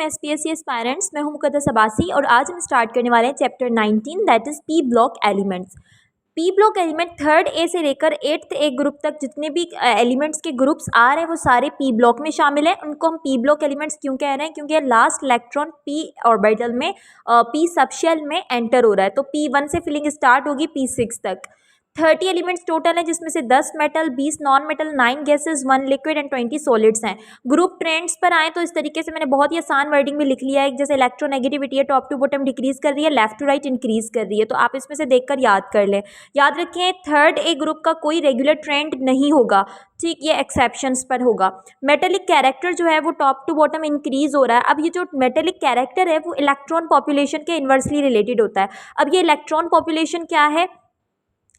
SPSC aspirants. मैं हूं मुकद्दस अब्बासी और आज हम स्टार्ट करने वाले हैं chapter 19 that is P block elements. P block element third A से लेकर एट्थ ए ग्रुप तक जितने भी एलिमेंट्स के ग्रुप्स आ रहे हैं वो सारे पी ब्लॉक में शामिल हैं। उनको हम पी ब्लॉक एलिमेंट्स क्यों कह रहे हैं? क्योंकि लास्ट इलेक्ट्रॉन पी ऑर्बिटल में पी सबशेल में एंटर हो रहा है। तो P1 से फिलिंग स्टार्ट होगी P6 तक। 30 एलिमेंट्स टोटल हैं जिसमें से 10 metal, 20 non metal, 9 gases, 1 liquid and 20 solids हैं। ग्रुप ट्रेंड्स पर आए तो इस तरीके से मैंने बहुत ही आसान वर्डिंग में लिख लिया है। जैसे इलेक्ट्रोनेगेटिविटी है टॉप टू बॉटम डिक्रीज कर रही है, लेफ्ट टू राइट इंक्रीज कर रही है। तो आप इसमें से देखकर याद कर लें। याद रखें थर्ड ए ग्रुप का कोई रेगुलर ट्रेंड नहीं होगा, ठीक, ये एक्सेप्शंस पर होगा। मेटेलिक कैरेक्टर जो है वो टॉप टू बॉटम इंक्रीज हो रहा है। अब ये जो मेटेलिक कैरेक्टर है वो इलेक्ट्रॉन पॉपुलेशन के इन्वर्सली रिलेटेड होता है। अब ये इलेक्ट्रॉन पॉपुलेशन क्या है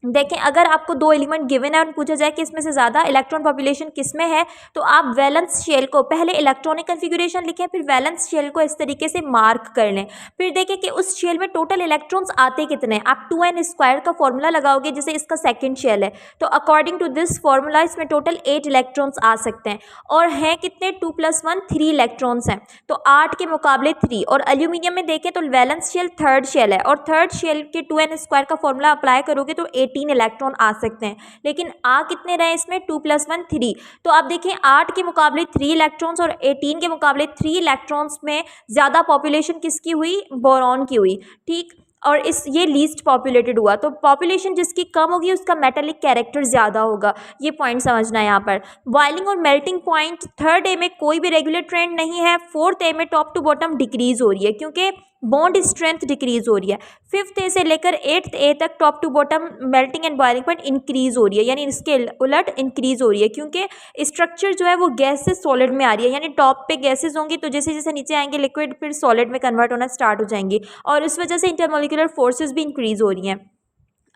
देखें, अगर आपको दो एलिमेंट गिवन है और पूछा जाए कि इसमें से ज़्यादा इलेक्ट्रॉन पॉपुलेशन किस में है, तो आप वैलेंस शेल को पहले इलेक्ट्रॉनिक कन्फिगुरेशन लिखें, फिर वैलेंस शेल को इस तरीके से मार्क कर लें। फिर देखें कि उस शेल में टोटल इलेक्ट्रॉन्स आते कितने हैं। आप 2n² का फॉर्मूला लगाओगे, जैसे इसका सेकंड शेल है, तो अकॉर्डिंग टू दिस फॉर्मूला इसमें टोटल 8 इलेक्ट्रॉन्स आ सकते हैं। और हैं कितने? 2 + 1 3 इलेक्ट्रॉन्स हैं, तो 8 के मुकाबले 3। और एल्यूमिनियम में देखें तो वैलेंस शेल थर्ड शेल है और थर्ड शेल के 2n² का फॉर्मूला अप्लाई करोगे तो 18 इलेक्ट्रॉन आ सकते हैं। लेकिन आ कितने रहे इसमें? 2 + 1 3। तो आप देखें 8 के मुकाबले 3 इलेक्ट्रॉन्स और 18 के मुकाबले 3 इलेक्ट्रॉन्स में ज़्यादा पॉपुलेशन किसकी हुई? बोरॉन की हुई, ठीक। और ये लीस्ट पॉपुलेटेड हुआ, तो पॉपुलेशन जिसकी कम होगी उसका मेटेलिक कैरेक्टर ज़्यादा होगा। ये पॉइंट समझना है यहाँ पर। बॉइलिंग और मेल्टिंग पॉइंट थर्ड ए में कोई भी रेगुलर ट्रेंड नहीं है। फोर्थ ए में टॉप टू बॉटम डिक्रीज हो रही है क्योंकि बॉन्ड स्ट्रेंथ डिक्रीज हो रही है। फिफ्थ ए से लेकर एट्थ ए तक top to bottom melting and boiling point increase हो रही है, यानी इसके उलट इंक्रीज हो रही है क्योंकि स्ट्रक्चर जो है वो गैस से सॉलिड में आ रही है। यानी टॉप पे गैसेज होंगी तो जैसे जैसे नीचे आएंगे लिक्विड फिर सॉलिड में कन्वर्ट होना स्टार्ट हो जाएंगी और इस वजह से इंटरमोलिकुलर फोर्सेज भी इंक्रीज हो रही हैं।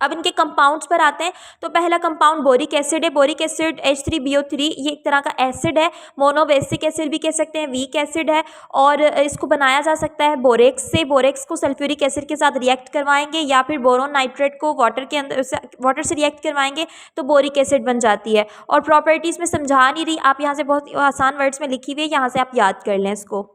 अब इनके कंपाउंड्स पर आते हैं तो पहला कंपाउंड बोरिक एसिड है। बोरिक एसिड H3BO3 ये एक तरह का एसिड है, मोनोबेसिक एसिड भी कह सकते हैं, वीक एसिड है और इसको बनाया जा सकता है बोरेक्स से। बोरेक्स को सल्फ्यूरिक एसिड के साथ रिएक्ट करवाएंगे या फिर बोरोन नाइट्रेट को वाटर से रिएक्ट करवाएंगे तो बोरिक एसिड बन जाती है। और प्रॉपर्टीज़ में समझा नहीं रही, आप यहाँ से बहुत आसान वर्ड्स में लिखी हुई है, यहाँ से आप याद कर लें इसको।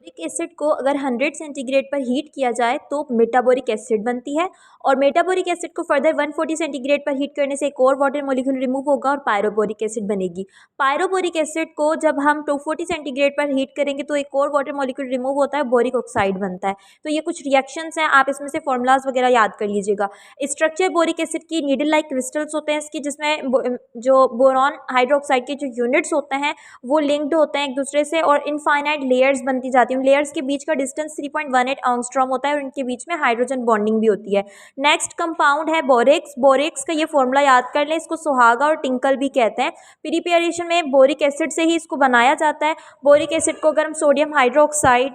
बोरिक एसिड को अगर 100 सेंटीग्रेड पर हीट किया जाए तो मेटाबोरिक एसिड बनती है और मेटाबोरिक एसिड को फर्दर 140 सेंटीग्रेड पर हीट करने से एक और वाटर मॉलिक्यूल रिमूव होगा और पायरोबोरिक एसिड बनेगी। पायरोबोरिक एसिड को जब हम 240 सेंटीग्रेड पर हीट करेंगे तो एक और वाटर मॉलिक्यूल रिमूव होता है, बोरिक ऑक्साइड बनता है। तो ये कुछ रिएक्शंस हैं, आप इसमें से फॉर्मूलाज वगैरह याद कर लीजिएगा। स्ट्रक्चर बोरिक एसिड की नीडल लाइक क्रिस्टल्स होते हैं इसकी, जिसमें जो बोरॉन हाइड्रोक्साइड के जो यूनिट्स होते हैं वो लिंक्ड होते हैं एक दूसरे से और इनफाइनाइट लेयर्स बनती जाती हैं। उन लेयर्स के बीच का डिस्टेंस 3.18 एंगस्ट्रॉम होता है और इनके बीच में हाइड्रोजन बॉन्डिंग भी होती है। नेक्स्ट कंपाउंड है बोरेक्स। बोरेक्स का ये फॉर्मूला याद कर लें, इसको सुहागा और टिंकल भी कहते हैं। प्रिपरेशन में बोरिक एसिड से ही इसको बनाया जाता है। बोरिक एसिड को अगर हम सोडियम हाइड्रोक्साइड,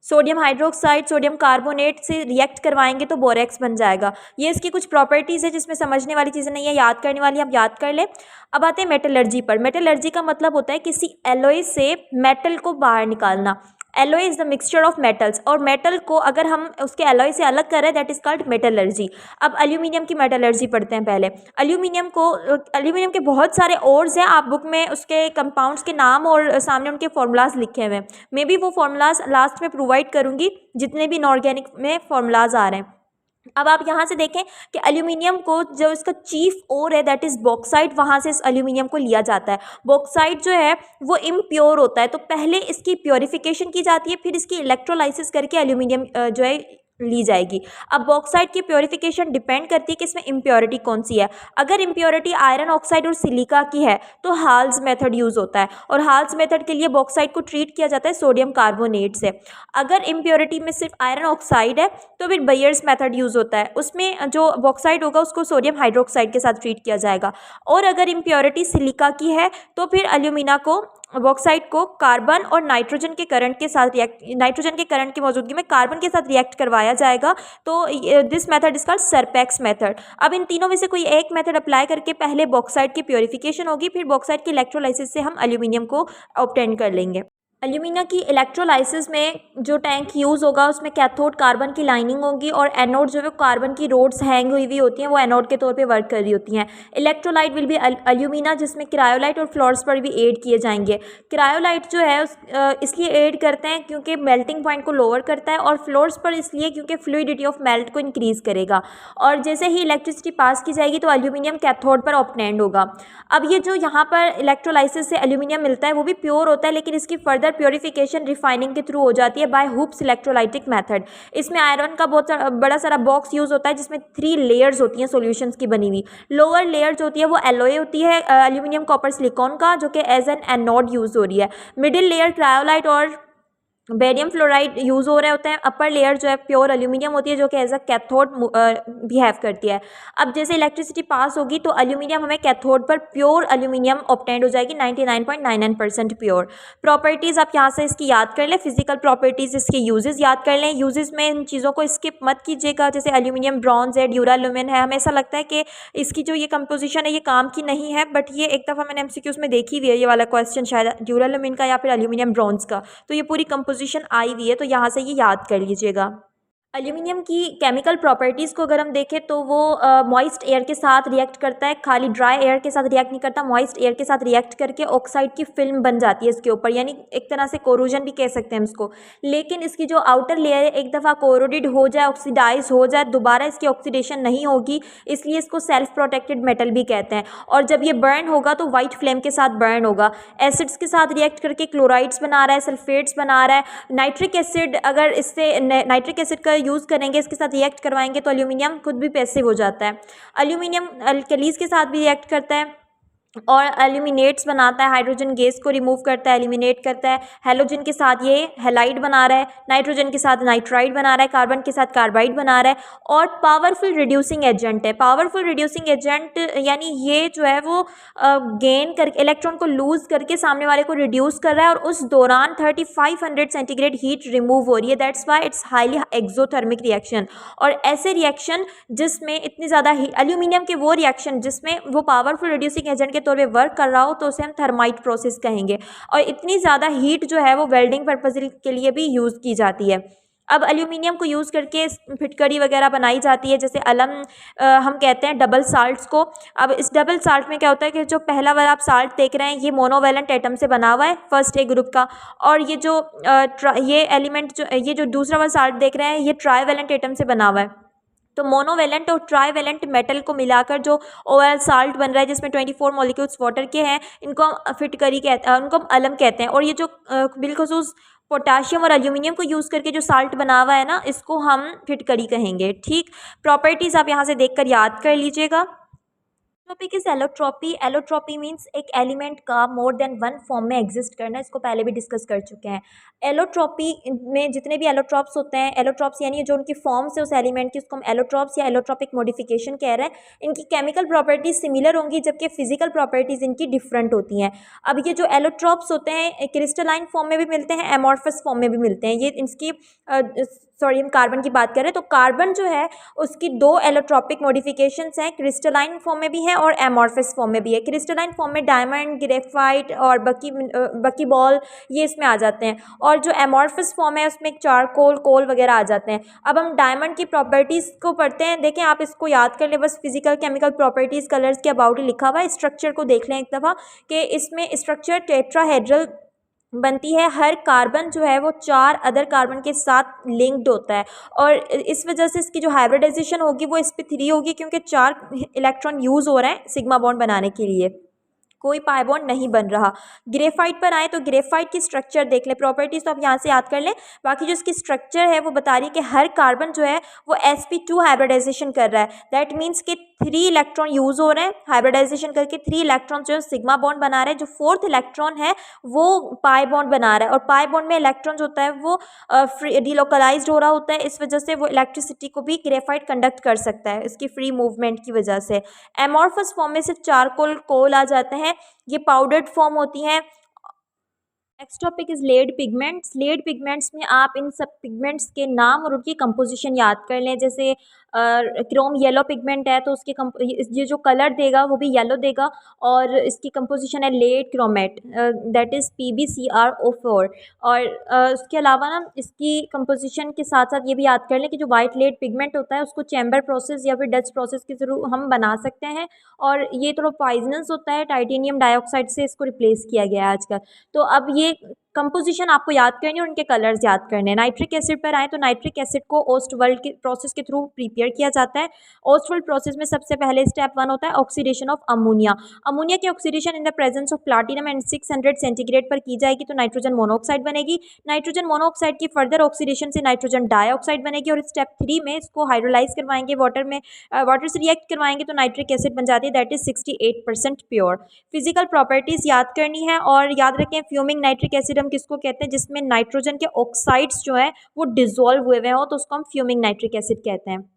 सोडियम कार्बोनेट से रिएक्ट करवाएंगे तो बोरेक्स बन जाएगा। ये इसकी कुछ प्रॉपर्टीज़ है जिसमें समझने वाली चीज़ें नहीं है, याद करने वाली, आप याद कर लें। अब आते हैं मेटलर्जी पर। मेटलर्जी का मतलब होता है किसी एलॉय से मेटल को बाहर निकालना। Alloy is the mixture of metals और मेटल को अगर हम उसके एलॉय से अलग कर रहे हैं दैट इज कॉल्ड मेटलर्जी। अब एल्यूमिनियम की मेटलर्जी पढ़ते हैं पहले। एल्यूमिनियम के बहुत सारे ओर्स हैं, आप बुक में उसके कंपाउंड्स के नाम और सामने उनके फॉर्मूलाज लिखे हुए हैं। मैं भी वो फॉर्मूलाज लास्ट में प्रोवाइड करूँगी जितने भी इनऑर्गेनिक में फॉर्मूलाज आ रहे हैं। अब आप यहाँ से देखें कि एल्यूमिनियम को जो इसका चीफ ओर है दैट इज़ बॉक्साइट, वहाँ से इस एल्यूमिनियम को लिया जाता है। बॉक्साइट जो है वो इम्प्योर होता है, तो पहले इसकी प्योरिफिकेशन की जाती है, फिर इसकी इलेक्ट्रोलाइसिस करके एल्यूमिनियम जो है ली जाएगी। अब बॉक्साइट की प्योरिफिकेशन डिपेंड करती है कि इसमें इम्प्योरिटी कौन सी है। अगर इम्प्योरिटी आयरन ऑक्साइड और सिलिका की है तो हाल्स मेथड यूज़ होता है और हाल्स मेथड के लिए बॉक्साइट को ट्रीट किया जाता है सोडियम कार्बोनेट से। अगर इम्प्योरिटी में सिर्फ आयरन ऑक्साइड है तो फिर बेयर्स मेथड यूज़ होता है, उसमें जो बॉक्साइड होगा उसको सोडियम हाइड्रोक्साइड के साथ ट्रीट किया जाएगा। और अगर इम्प्योरिटी सिलिका की है तो फिर एल्यूमिना को बॉक्साइट को कार्बन और नाइट्रोजन के करंट की मौजूदगी में कार्बन के साथ रिएक्ट करवाया जाएगा। तो दिस मेथड इज कॉल्ड सरपेक्स मेथड। अब इन तीनों में से कोई एक मेथड अप्लाई करके पहले बॉक्साइट की प्योरिफिकेशन होगी, फिर बॉक्साइट की इलेक्ट्रोलाइसिस से हम एल्यूमिनियम को ऑब्टेन कर लेंगे। एल्यूमिना की इलेक्ट्रोलाइसिस में जो टैंक यूज़ होगा उसमें कैथोड कार्बन की लाइनिंग होगी और एनोड जो है कार्बन की रोड्स हैंग हुई हुई होती हैं, वो एनोड के तौर पे वर्क कर रही होती हैं। इलेक्ट्रोलाइट विल बी एल्यूमिना, जिसमें क्रायोलाइट और फ्लोर्सपर भी ऐड किए जाएंगे। क्रायोलाइट जो है इसलिए ऐड करते हैं क्योंकि मेल्टिंग पॉइंट को लोअर करता है, और फ्लोर्सपर इसलिए क्योंकि फ्लूइडिटी ऑफ मेल्ट को इंक्रीज़ करेगा। और जैसे ही इलेक्ट्रिसिटी पास की जाएगी तो एल्यूमिनियम कैथोड पर ऑब्टेन्ड होगा। अब ये जो यहाँ पर इलेक्ट्रोलाइसिस से एल्यूमिनियम मिलता है वो भी प्योर होता है, लेकिन इसकी फर्दर प्योरिफिकेशन रिफाइनिंग के थ्रू हो जाती है बाय हुप्स इलेक्ट्रोलाइटिक मेथड। इसमें आयरन का बहुत बड़ा सारा बॉक्स यूज़ होता है, जिसमें 3 लेयर्स होती हैं सॉल्यूशंस की बनी हुई। लोअर लेयर जो होती है वो एलॉय होती है एल्यूमिनियम कॉपर सिलिकॉन का, जो कि एज एन एनोड यूज़ हो रही है। मिडिल लेयर क्रायोलाइट और बेरियम फ्लोराइड यूज़ हो रहे होते हैं। अपर लेयर जो है प्योर एल्यूमिनियम होती है, जो कि एज अ कैथोड बिहेव करती है। अब जैसे इलेक्ट्रिसिटी पास होगी तो एल्यूमिनियम हमें कैथोड पर प्योर एल्यूमिनियम ऑब्टेन्ड हो जाएगी, 99.99% प्योर। प्रॉपर्टीज़ आप यहाँ से इसकी याद कर लें, फिजिकल प्रॉपर्टीज़, इसके यूजेस याद कर लें। यूजेस में इन चीज़ों को स्किप मत कीजिएगा, जैसे एल्यूमिनियम ब्रॉन्ज है, ड्यूरालुमिन है। हमें ऐसा लगता है कि इसकी जो ये कंपोजिशन है ये काम की नहीं है, बट ये एक दफ़ा मैंने एमसीक्यूज़ में देखी हुई है ये वाला क्वेश्चन, शायद ड्यूरालुमिन का या फिर एल्यूमिनियम ब्रॉन्ज का। तो ये पूरी कंपोजिशन आई हुई है, तो यहाँ से ये याद कर लीजिएगा। एल्यूमिनियम की केमिकल प्रॉपर्टीज़ को अगर हम देखें तो वो मॉइस्ट एयर के साथ रिएक्ट करता है, खाली ड्राई एयर के साथ रिएक्ट नहीं करता। मॉइस्ट एयर के साथ रिएक्ट करके ऑक्साइड की फिल्म बन जाती है इसके ऊपर, यानी एक तरह से कोरोजन भी कह सकते हैं हम इसको। लेकिन इसकी जो आउटर लेयर है एक दफ़ा कोरोडेड हो जाए, ऑक्सीडाइज हो जाए, दोबारा इसकी ऑक्सीडेशन नहीं होगी, इसलिए इसको सेल्फ प्रोटेक्टेड मेटल भी कहते हैं। और जब ये बर्न होगा तो वाइट फ्लेम के साथ बर्न होगा। एसिड्स के साथ रिएक्ट करके क्लोराइड्स बना रहा है, सल्फेट्स बना रहा है। नाइट्रिक एसिड, अगर इससे नाइट्रिक एसिड का यूज़ करेंगे, इसके साथ रिएक्ट करवाएंगे तो एल्यूमिनियम खुद भी पैसिव हो जाता है। एल्यूमिनियम अल्कलीज के साथ भी रिएक्ट करता है और एल्यूमिनेट्स बनाता है, हाइड्रोजन गैस को रिमूव करता है, एलिमिनेट करता है। हेलोजन के साथ ये हैलाइड बना रहा है, नाइट्रोजन के साथ नाइट्राइड बना रहा है, कार्बन के साथ कार्बाइड बना रहा है। और पावरफुल रिड्यूसिंग एजेंट है। पावरफुल रिड्यूसिंग एजेंट यानी ये जो है वो गेन करके इलेक्ट्रॉन को लूज करके सामने वाले को रिड्यूस कर रहा है, और उस दौरान 3500 सेंटीग्रेड हीट रिमूव हो रही है। That's why it's highly exothermic reaction. और ऐसे रिएक्शन जिसमें इतनी ज़्यादा एल्यूमिनियम के वो रिएक्शन जिसमें वो पावरफुल रिड्यूसिंग एजेंट के तौर पे वर्क कर रहा हो तो उसे हम थर्माइट प्रोसेस कहेंगे। और इतनी ज़्यादा हीट जो है वो वेल्डिंग पर्पज के लिए भी यूज़ की जाती है। अब एल्यूमिनियम को यूज़ करके फिटकरी वगैरह बनाई जाती है, जैसे हम कहते हैं डबल साल्ट्स को। अब इस डबल साल्ट में क्या होता है कि जो पहला वाला आप साल्ट देख रहे हैं ये मोनोवेलेंट एटम से बना हुआ है, फर्स्ट ए ग्रुप का। और ये जो ये एलिमेंट ये जो दूसरा वाला साल्ट देख रहे हैं ये ट्राईवेलेंट एटम से बना हुआ है। तो मोनोवेलेंट और ट्राईवेलेंट मेटल को मिलाकर जो ओवरऑल साल्ट बन रहा है, जिसमें 24 मॉलिक्यूल्स वाटर के हैं, इनको हम फिटकरी कहते हैं, उनको हम अलम कहते हैं। और ये जो बिलखसूस पोटाशियम और एल्यूमिनियम को यूज़ करके जो साल्ट बना हुआ है ना, इसको हम फिटकरी कहेंगे। ठीक, प्रॉपर्टीज़ आप यहाँ से देखकर याद कर लीजिएगा। Topic is allotropy. Allotropy means एक एलिमेंट का मोर देन वन फॉर्म में एग्जिस्ट करना, इसको पहले भी डिस्कस कर चुके हैं। एलोट्रॉपी में जितने भी एलोट्रॉप्स होते हैं, एलोट्रॉप्स यानी जो उनकी फॉर्म्स है उस एलिमेंट की, उसको हम एलोट्रॉप्स या एलोट्रॉपिक मॉडिफिकेशन कह रहे हैं। इनकी केमिकल प्रॉपर्टीज सिमिलर होंगी, जबकि फिजिकल प्रॉपर्टीज इनकी डिफरेंट होती हैं। अब ये जो एलोट्रॉप्स होते हैं क्रिस्टलाइन फॉर्म में भी मिलते हैं, एमॉर्फस फॉर्म में भी मिलते हैं। ये इसकी सॉरी हम कार्बन की बात करें तो कार्बन जो है उसकी 2 एलोट्रॉपिक मॉडिफिकेशंस हैं, क्रिस्टलाइन फॉर्म में भी है और एमॉर्फस फॉर्म में भी है। क्रिस्टलाइन फॉर्म में डायमंड, ग्रेफाइट और बकी बॉल ये इसमें आ जाते हैं, और जो एमॉर्फस फॉर्म है उसमें चारकोल, कोल वगैरह आ जाते हैं। अब हम डायमंड की प्रॉपर्टीज़ को पढ़ते हैं। देखें आप इसको याद कर लें, बस फिजिकल केमिकल प्रॉपर्टीज़ कलर्स के अबाउट ही लिखा हुआ है। स्ट्रक्चर को देख लें एक दफ़ा कि इसमें स्ट्रक्चर टेट्राहेड्रल बनती है। हर कार्बन जो है वो 4 अदर कार्बन के साथ लिंक्ड होता है, और इस वजह से इसकी जो हाइब्रिडाइजेशन होगी वो sp3 होगी, क्योंकि 4 इलेक्ट्रॉन यूज़ हो रहे हैं सिग्मा बॉन्ड बनाने के लिए, कोई पाई बॉन्ड नहीं बन रहा। ग्रेफाइट पर आए तो ग्रेफाइट की स्ट्रक्चर देख लें। प्रॉपर्टीज़ तो आप यहाँ से याद कर लें, बाकी जो इसकी स्ट्रक्चर है वो बता रही है कि हर कार्बन जो है वो sp2 हाइब्रिडाइजेशन कर रहा है। दैट मीन्स कि 3 इलेक्ट्रॉन यूज़ हो रहे हैं, हाइब्रिडाइजेशन करके 3 इलेक्ट्रॉन जो है सिग्मा बॉन्ड बना रहे हैं। जो 4th इलेक्ट्रॉन है वो पाई बॉन्ड बना रहा है, और पाई बॉन्ड में इलेक्ट्रॉन जो होता है वो फ्री डिलोकलाइज्ड हो रहा होता है, इस वजह से वो इलेक्ट्रिसिटी को भी ग्रेफाइट कंडक्ट कर सकता है इसकी फ्री मूवमेंट की वजह से। एमॉर्फस फॉर्म में सिर्फ चारकोल, कोल आ जाते हैं, ये पाउडर्ड फॉर्म होती हैं। Next topic is lead pigments. Lead pigments में आप इन सब पिगमेंट्स के नाम और उनकी कंपोजिशन याद कर लें, जैसे क्रोम येलो पिगमेंट है तो उसके ये जो कलर देगा वो भी येलो देगा, और इसकी कंपोजिशन है lead chromate, that is PbCrO4। और उसके अलावा ना इसकी कंपोजिशन के साथ साथ ये भी याद कर लें कि जो वाइट लेड पिगमेंट होता है उसको चैम्बर प्रोसेस या फिर डस्ट प्रोसेस के थ्रू हम बना सकते हैं, और ये थोड़ा पॉइजनस होता है, टाइटेनियम डाइऑक्साइड से इसको रिप्लेस किया गया है आजकल। तो अब ये कंपोजिशन आपको याद करनी है और उनके कलर्स याद करने हैं। नाइट्रिक एसिड पर आए तो नाइट्रिक एसिड को ओस्टवर्ल्ड के प्रोसेस के थ्रू प्रिपेयर किया जाता है। ओस्टवर्ल्ड प्रोसेस में सबसे पहले स्टेप 1 होता है ऑक्सीडेशन ऑफ अमोनिया। अमोनिया की oxidation in the presence of platinum and 600 centigrade पर की जाएगी तो नाइट्रोजन मोनोऑक्साइड बनेगी। नाइट्रोजन मोनोऑक्साइड की फर्दर ऑक्सीडेशन से नाइट्रोजन डाइऑक्साइड बनेगी, और स्टेप 3 में इसको हाइड्रोलाइज करवाएंगे वाटर में, वाटर से रिएक्ट करवाएंगे तो नाइट्रिक एसिड बन जाती है, that is 68% pure. Physical properties याद करनी है, और याद रखें फ्यूमिंग नाइट्रिक एसिड हम किसको कहते हैं, जिसमें नाइट्रोजन के ऑक्साइड्स जो है वो डिसॉल्व हुए हुए हो तो उसको हम फ्यूमिंग नाइट्रिक एसिड कहते हैं।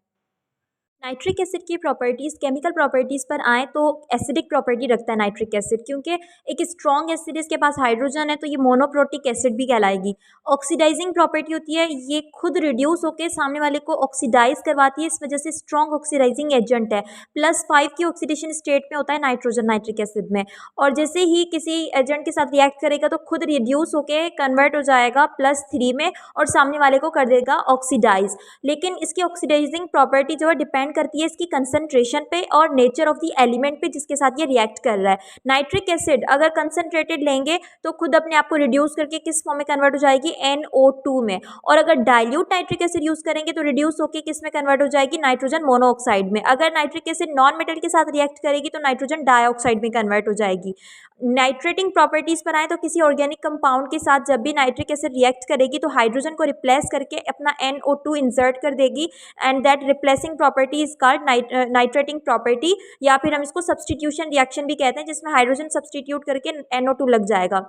नाइट्रिक एसिड की प्रॉपर्टीज़, केमिकल प्रॉपर्टीज़ पर आए तो एसिडिक प्रॉपर्टी रखता है नाइट्रिक एसिड, क्योंकि एक स्ट्रॉन्ग एसिड इसके पास हाइड्रोजन है तो ये मोनोप्रोटिक एसिड भी कहलाएगी। ऑक्सीडाइजिंग प्रॉपर्टी होती है, ये खुद रिड्यूस होकर सामने वाले को ऑक्सीडाइज करवाती है, इस वजह से स्ट्रॉन्ग ऑक्सीडाइजिंग एजेंट है। +5 की ऑक्सीडेशन स्टेट में होता है नाइट्रोजन नाइट्रिक एसिड में, और जैसे ही किसी एजेंट के साथ रिएक्ट करेगा तो खुद रिड्यूस होकर कन्वर्ट हो जाएगा +3 में और सामने वाले को कर देगा ऑक्सीडाइज। लेकिन इसकी ऑक्सीडाइजिंग प्रॉपर्टी जो है डिपेंड करती है इसकी कंसंट्रेशन पे और नेचर ऑफ द एलिमेंट पे जिसके साथ ये रिएक्ट कर रहा है। नाइट्रिक एसिड अगर कंसंट्रेटेड लेंगे तो खुद अपने आप को रिड्यूस करके किस फॉर्म में कन्वर्ट हो जाएगी, NO2 में, और अगर डाइल्यूट नाइट्रिक एसिड यूज करेंगे तो रिड्यूस होकर किस में कन्वर्ट हो जाएगी, नाइट्रोजन मोनोऑक्साइड में। अगर नाइट्रिक एसिड नॉन मेटल के साथ रिएक्ट करेगी तो नाइट्रोजन डाइऑक्साइड में कन्वर्ट हो जाएगी। नाइट्रेटिंग प्रॉपर्टीज पर आए तो किसी ऑर्गेनिक कंपाउंड के साथ जब भी नाइट्रिक एसिड रिएक्ट करेगी तो हाइड्रोजन को रिप्लेस करके अपना NO2 इंसर्ट कर देगी, and that replacing property is called nitrating property, या फिर हम इसको सब्सटीट्यूशन रिएक्शन भी कहते हैं, जिसमें हाइड्रोजन सब्सटीट्यूट करके NO2 लग जाएगा।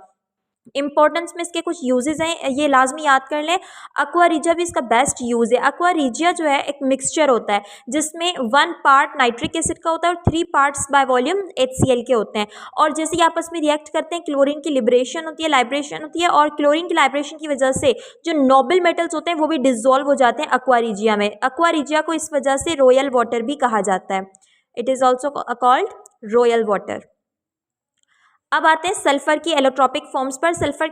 इंपॉर्टेंस में इसके कुछ यूजेस हैं, ये लाजमी याद कर लें। aqua regia भी इसका बेस्ट यूज़ है। aqua regia जो है एक मिक्सचर होता है जिसमें 1 पार्ट नाइट्रिक एसिड का होता है और 3 पार्ट्स बाय वॉल्यूम HCl के होते हैं, और जैसे ही आपस में रिएक्ट करते हैं क्लोरीन की लिबरेशन होती है, लाइब्रेशन होती है, और क्लोरीन की लाइब्रेशन की वजह से जो नोबल मेटल्स होते हैं वो भी डिसॉल्व हो जाते हैं aqua regia में। aqua regia को इस वजह से रॉयल वाटर भी कहा जाता है, it is also called royal water. अब आते हैं सल्फर की एलोट्रॉपिक फॉर्म्स पर। सल्फर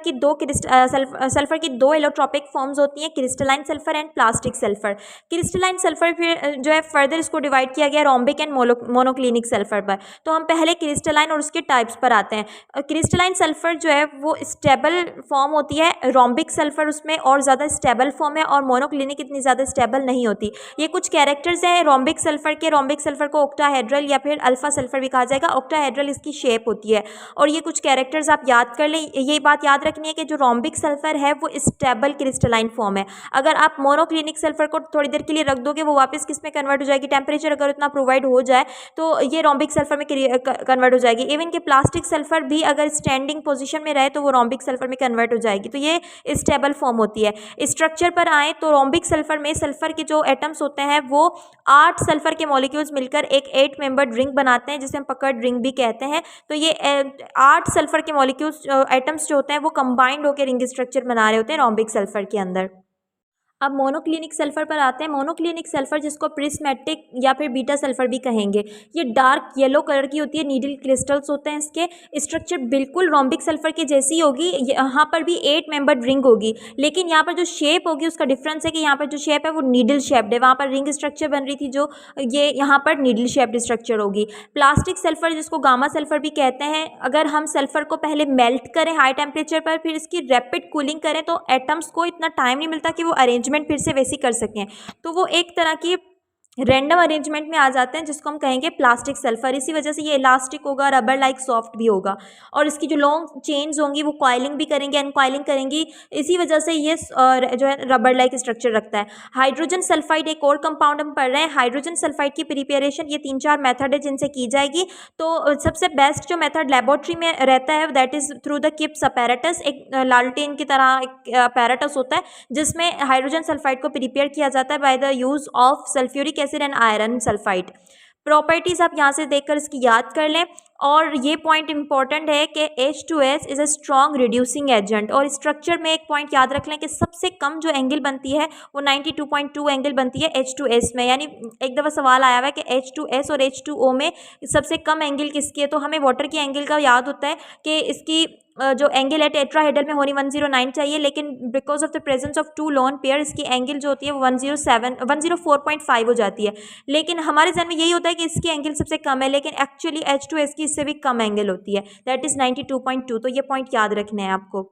की दो एलोट्रॉपिक फॉर्म्स होती हैं, crystalline sulphur and plastic sulphur. Crystalline sulphur फिर जो है फर्दर इसको डिवाइड किया गया रोम्बिक एंड मोनोक्लिनिक सल्फर पर। तो हम पहले क्रिस्टलाइन और उसके टाइप्स पर आते हैं। क्रिस्टलाइन सल्फर जो है वो स्टेबल फॉर्म होती है, रोम्बिक सल्फर उसमें और ज़्यादा स्टेबल फॉर्म है, और मोनोक्लिनिक इतनी ज़्यादा स्टेबल नहीं होती। ये कुछ कैरेक्टर्स हैं रोम्बिक सल्फर के। रोम्बिक सल्फर को ऑक्टाहेड्रल या फिर अल्फा सल्फर भी कहा जाएगा। ऑक्टाहेड्रल इसकी शेप होती है, और ये कुछ कैरेक्टर्स आप याद कर लें। ये बात याद रखनी है कि जो रोम्बिक सल्फर है वो स्टेबल क्रिस्टलाइन फॉर्म है। अगर आप मोनोक्लिनिक सल्फर को थोड़ी देर के लिए रख दोगे वो वापस किस में कन्वर्ट हो जाएगी, टेम्परेचर अगर इतना प्रोवाइड हो जाए तो ये रोम्बिक सल्फर में कन्वर्ट हो जाएगी। इवन कि प्लास्टिक सल्फर भी अगर स्टैंडिंग पोजीशन में रहे तो वो रोम्बिक सल्फर में कन्वर्ट हो जाएगी। तो ये स्टेबल फॉर्म होती है। स्ट्रक्चर पर आए तो रोम्बिक सल्फर में सल्फर के जो एटम्स होते हैं वो 8 सल्फर के मॉलिक्यूल्स मिलकर एक 8 मेंबर्ड रिंग बनाते हैं, जिसे हम पकड़ रिंग भी कहते हैं। तो ये 8 सल्फर के मॉलिक्यूल्स एटम्स जो होते हैं वो कंबाइंड होकर रिंग स्ट्रक्चर बना रहे होते हैं रोम्बिक सल्फर के अंदर। अब मोनोक्लिनिक सल्फर पर आते हैं। मोनोक्लिनिक सल्फर जिसको प्रिस्मेटिक या फिर बीटा सल्फर भी कहेंगे, ये डार्क येलो कलर की होती है, नीडल क्रिस्टल्स होते हैं इसके। स्ट्रक्चर बिल्कुल रोम्बिक सल्फर की जैसी होगी, यहाँ पर भी 8 मेंबर्ड रिंग होगी, लेकिन यहाँ पर जो शेप होगी उसका डिफरेंस है कि यहाँ पर जो शेप है वो नीडल शेप्ड है, वहाँ पर रिंग स्ट्रक्चर बन रही थी जो ये यहाँ पर नीडल शेप्ड स्ट्रक्चर होगी। प्लास्टिक सल्फर जिसको गामा सल्फर भी कहते हैं, अगर हम सल्फर को पहले मेल्ट करें हाई टेम्परेचर पर, फिर इसकी रैपिड कूलिंग करें तो एटम्स को इतना टाइम नहीं मिलता कि वो अरेंजमेंट फिर से वैसी कर सकें, तो वो एक तरह की रैंडम अरेंजमेंट में आ जाते हैं जिसको हम कहेंगे प्लास्टिक सल्फर। इसी वजह से ये इलास्टिक होगा, रबर लाइक सॉफ्ट भी होगा, और इसकी जो लॉन्ग चेन्स होंगी वो कॉइलिंग भी करेंगे, अनकॉइलिंग करेंगी, इसी वजह से ये जो है रबर लाइक स्ट्रक्चर रखता है। हाइड्रोजन सल्फाइड एक और कंपाउंड हम पढ़ रहे हैं। हाइड्रोजन सल्फाइड की प्रिपेरेशन ये 3-4 मेथड है जिनसे की जाएगी। तो सबसे बेस्ट जो मेथड लेबोरेटरी में रहता है that is through the Kipp's apparatus. एक लालटेन की तरह एक अपैरेटस होता है जिसमें हाइड्रोजन सल्फाइड को प्रिपेयर किया जाता है by the use of sulphuric acid and iron sulphide. Properties आप यहाँ से देखकर इसकी याद कर लें। और ये पॉइंट इंपॉर्टेंट है कि H2S is a strong reducing agent. और स्ट्रक्चर में एक पॉइंट याद रख लें कि सबसे कम जो एंगल बनती है वो 92.2 एंगल बनती है H2S में। यानी एक दफ़ा सवाल आया हुआ है कि H2S और H2O में सबसे कम एंगल किसकी है, तो हमें वाटर की एंगल का याद होता है कि इसकी जो एंगल है टेट्राहेड्रल में होनी 109 चाहिए, लेकिन because of the presence of two lone pair इसकी एंगल जो होती है वो 104.5 हो जाती है। लेकिन हमारे जहन में यही होता है कि इसकी एंगल सबसे कम है, लेकिन एक्चुअली H2S की इससे भी कम एंगल होती है, दैट इज़ 92.2। तो ये पॉइंट याद रखना है आपको।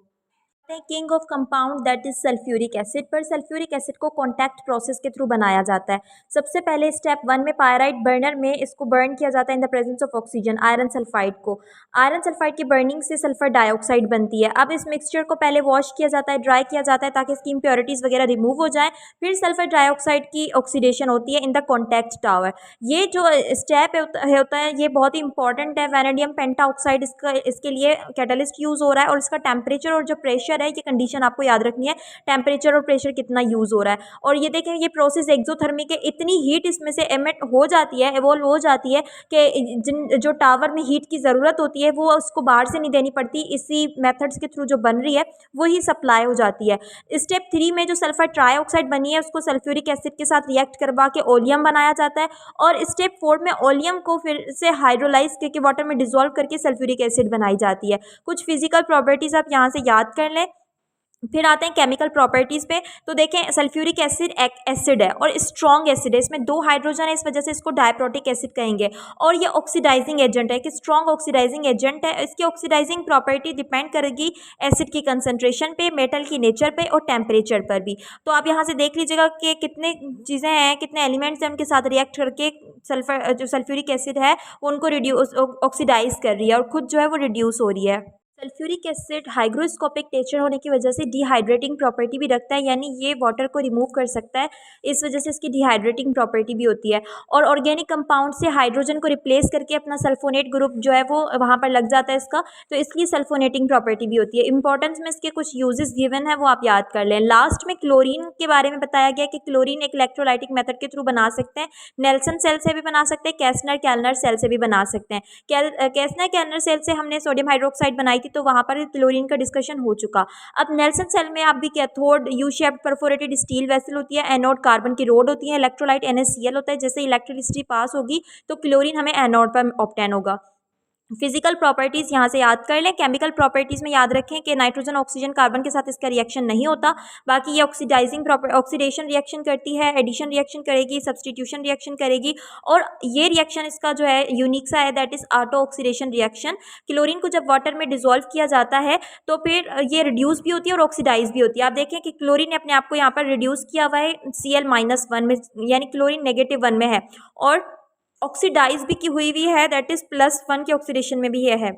King of compound that is sulphuric acid. पर सल्फ्यूरिक एसिड को कॉन्टैक्ट प्रोसेस के थ्रू बनाया जाता है। सबसे पहले स्टेप 1 में पायराइट बर्नर में इसको बर्न किया जाता है in the presence of oxygen, iron sulphide को। आयरन सल्फाइड की बर्निंग से सल्फर डाइऑक्साइड बनती है। अब इस मिक्सचर को पहले वॉश किया जाता है, ड्राई किया जाता है ताकि इसकी इंप्योरिटीज़ वगैरह रिमूव हो जाए। फिर सल्फर डाइऑक्साइड की ऑक्सीडेशन होती है इन द कॉन्टैक्ट टावर। ये जो स्टेप होता है ये बहुत ही इंपॉर्टेंट है। वैनेडियम पेंटाऑक्साइड इसके लिए कैटलिस्ट यूज़ हो रहा है, और इसका टेम्परेचर और जो प्रेशर है, ये कंडीशन आपको याद रखनी है, टेम्परेचर और प्रेशर कितना यूज़ हो रहा है। और ये देखें, ये प्रोसेस एक्सोथर्मिक है, इतनी हीट इसमें से एमिट हो जाती है, एवोल्व हो जाती है कि जो टावर में हीट की ज़रूरत होती है वो उसको बाहर से नहीं देनी पड़ती, इसी मेथड्स के थ्रू जो बन रही है वही सप्लाई हो जाती है। स्टेप 3 में जो सल्फर ट्राइऑक्साइड बनी है उसको सल्फ्यूरिक एसिड के साथ रिएक्ट करवा के ओलियम बनाया जाता है, और स्टेप 4 में ओलियम को फिर से हाइड्रोलाइज करके वाटर में डिसॉल्व करके सल्फ्यूरिक एसिड बनाई जाती है। कुछ फिजिकल प्रॉपर्टीज़ आप यहाँ से याद कर लें। फिर आते हैं केमिकल प्रॉपर्टीज़ पे। तो देखें, सल्फ्यूरिक एसिड एक एसिड है और स्ट्रॉन्ग एसिड है, इसमें 2 हाइड्रोजन है, इस वजह से इसको डायप्रोटिक एसिड कहेंगे। और ये ऑक्सीडाइजिंग एजेंट है, कि स्ट्रॉन्ग ऑक्सीडाइजिंग एजेंट है। इसकी ऑक्सीडाइजिंग प्रॉपर्टी डिपेंड करेगी एसिड की कंसंट्रेशन पे, मेटल की नेचर पे और टेम्परेचर पर भी। तो आप यहाँ से देख लीजिएगा कि कितने चीज़ें हैं, कितने एलिमेंट्स हैं, उनके साथ रिएक्ट करके सल्फर जो सल्फ्यूरिक एसिड है वो उनको रिड्यूस ऑक्सीडाइज कर रही है और खुद जो है वो रिड्यूस हो रही है। सल्फ्यूरिक एसिड हाइग्रोस्कोपिक नेचर होने की वजह से डिहाइड्रेटिंग प्रॉपर्टी भी रखता है, यानी ये वाटर को रिमूव कर सकता है, इस वजह से इसकी डिहाइड्रेटिंग प्रॉपर्टी भी होती है। और ऑर्गेनिक कंपाउंड से हाइड्रोजन को रिप्लेस करके अपना सल्फोनेट ग्रुप जो है वो वहाँ पर लग जाता है इसका, तो इसलिए सल्फोनेटिंग प्रॉपर्टी भी होती है। इंपॉर्टेंस में इसके कुछ यूजेस गिवन है वो आप याद कर लें। लास्ट में क्लोरीन के बारे में बताया गया कि क्लोरीन एक इलेक्ट्रोलाइटिक मेथड के थ्रू बना सकते हैं, नेल्सन सेल से भी बना सकते हैं, कैसनर कैलनर सेल से भी बना सकते हैं। कैसनर कैलनर सेल से हमने सोडियम हाइड्रोक्साइड बनाई थी, तो वहाँ पर क्लोरीन का डिस्कशन हो चुका। अब नेल्सन सेल में आप भी cathode U shaped perforated steel vessel होती है, एनोड कार्बन की रोड होती है, इलेक्ट्रोलाइट NaCl होता है। जैसे इलेक्ट्रिसिटी पास होगी तो क्लोरीन हमें एनोड पर ऑब्टेन होगा। फिजिकल प्रॉपर्टीज़ यहाँ से याद कर लें। केमिकल प्रॉपर्टीज़ में याद रखें कि नाइट्रोजन ऑक्सीजन कार्बन के साथ इसका रिएक्शन नहीं होता। बाकी ये ऑक्सीडेशन रिएक्शन करती है, एडिशन रिएक्शन करेगी, सब्सटीट्यूशन रिएक्शन करेगी, और ये रिएक्शन इसका जो है यूनिक सा है, that is auto oxidation reaction. Chlorine को जब वाटर में डिसॉल्व किया जाता है तो फिर ये रिड्यूस भी होती है और ऑक्सीडाइज भी होती है। आप देखें कि क्लोरीन ने अपने आप को यहाँ पर रिड्यूस किया हुआ है Cl-1 में, यानी क्लोरीन -1 में है, और ऑक्सीडाइज भी की हुई है, दैट इज +1 के ऑक्सीडेशन में भी ये है।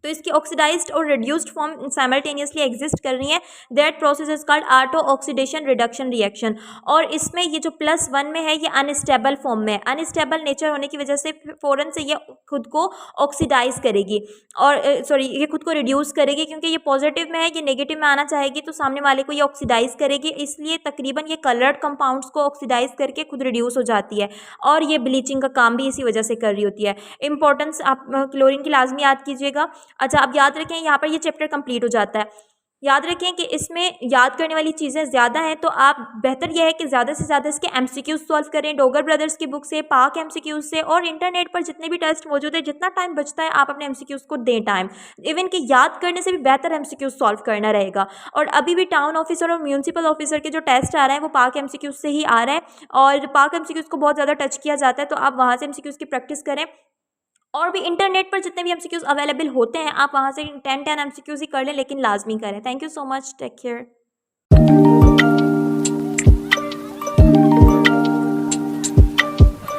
तो इसकी ऑक्सीडाइज्ड और रिड्यूस्ड फॉर्म साइमल्टेनियसली एग्जिस्ट कर रही हैं, that process is called auto oxidation reduction reaction. और इसमें ये जो +1 में है ये अनस्टेबल फॉर्म में है, अनस्टेबल नेचर होने की वजह से फ़ौरन से ये खुद को ऑक्सीडाइज करेगी, और ये खुद को रिड्यूस करेगी, क्योंकि ये पॉजिटिव में है, ये नेगेटिव में आना चाहेगी तो सामने वाले को ये ऑक्सीडाइज करेगी, इसलिए तकरीबन ये कलर्ड कंपाउंड्स को ऑक्सीडाइज करके खुद रिड्यूस हो जाती है, और ये ब्लीचिंग का काम भी इसी वजह से कर रही होती है। इंपॉर्टेंस आप क्लोरीन की लाजमी याद कीजिएगा। अच्छा, अब याद रखें, यहाँ पर ये चैप्टर कंप्लीट हो जाता है। याद रखें कि इसमें याद करने वाली चीज़ें ज़्यादा हैं, तो आप बेहतर यह है कि ज़्यादा से ज़्यादा इसके MCQs सॉल्व करें, डोगर ब्रदर्स की बुक से, पाक MCQs से, और इंटरनेट पर जितने भी टेस्ट मौजूद है, जितना टाइम बचता है आप अपने MCQs को दें टाइम। इवन कि याद करने से भी बेहतर MCQs सॉल्व करना रहेगा। और अभी भी टाउन ऑफिसर और म्यूनसिपल ऑफिसर के जो टेस्ट आ रहे हैं वो पाक MCQs से ही आ रहे हैं, और पाक MCQs को बहुत ज़्यादा टच किया जाता है, तो आप वहाँ से MCQs की प्रैक्टिस करें। और भी इंटरनेट पर जितने भी MCQs अवेलेबल होते हैं आप वहाँ से 10 MCQs ही कर लें, लेकिन लाजमी करें। Thank you so much, take care.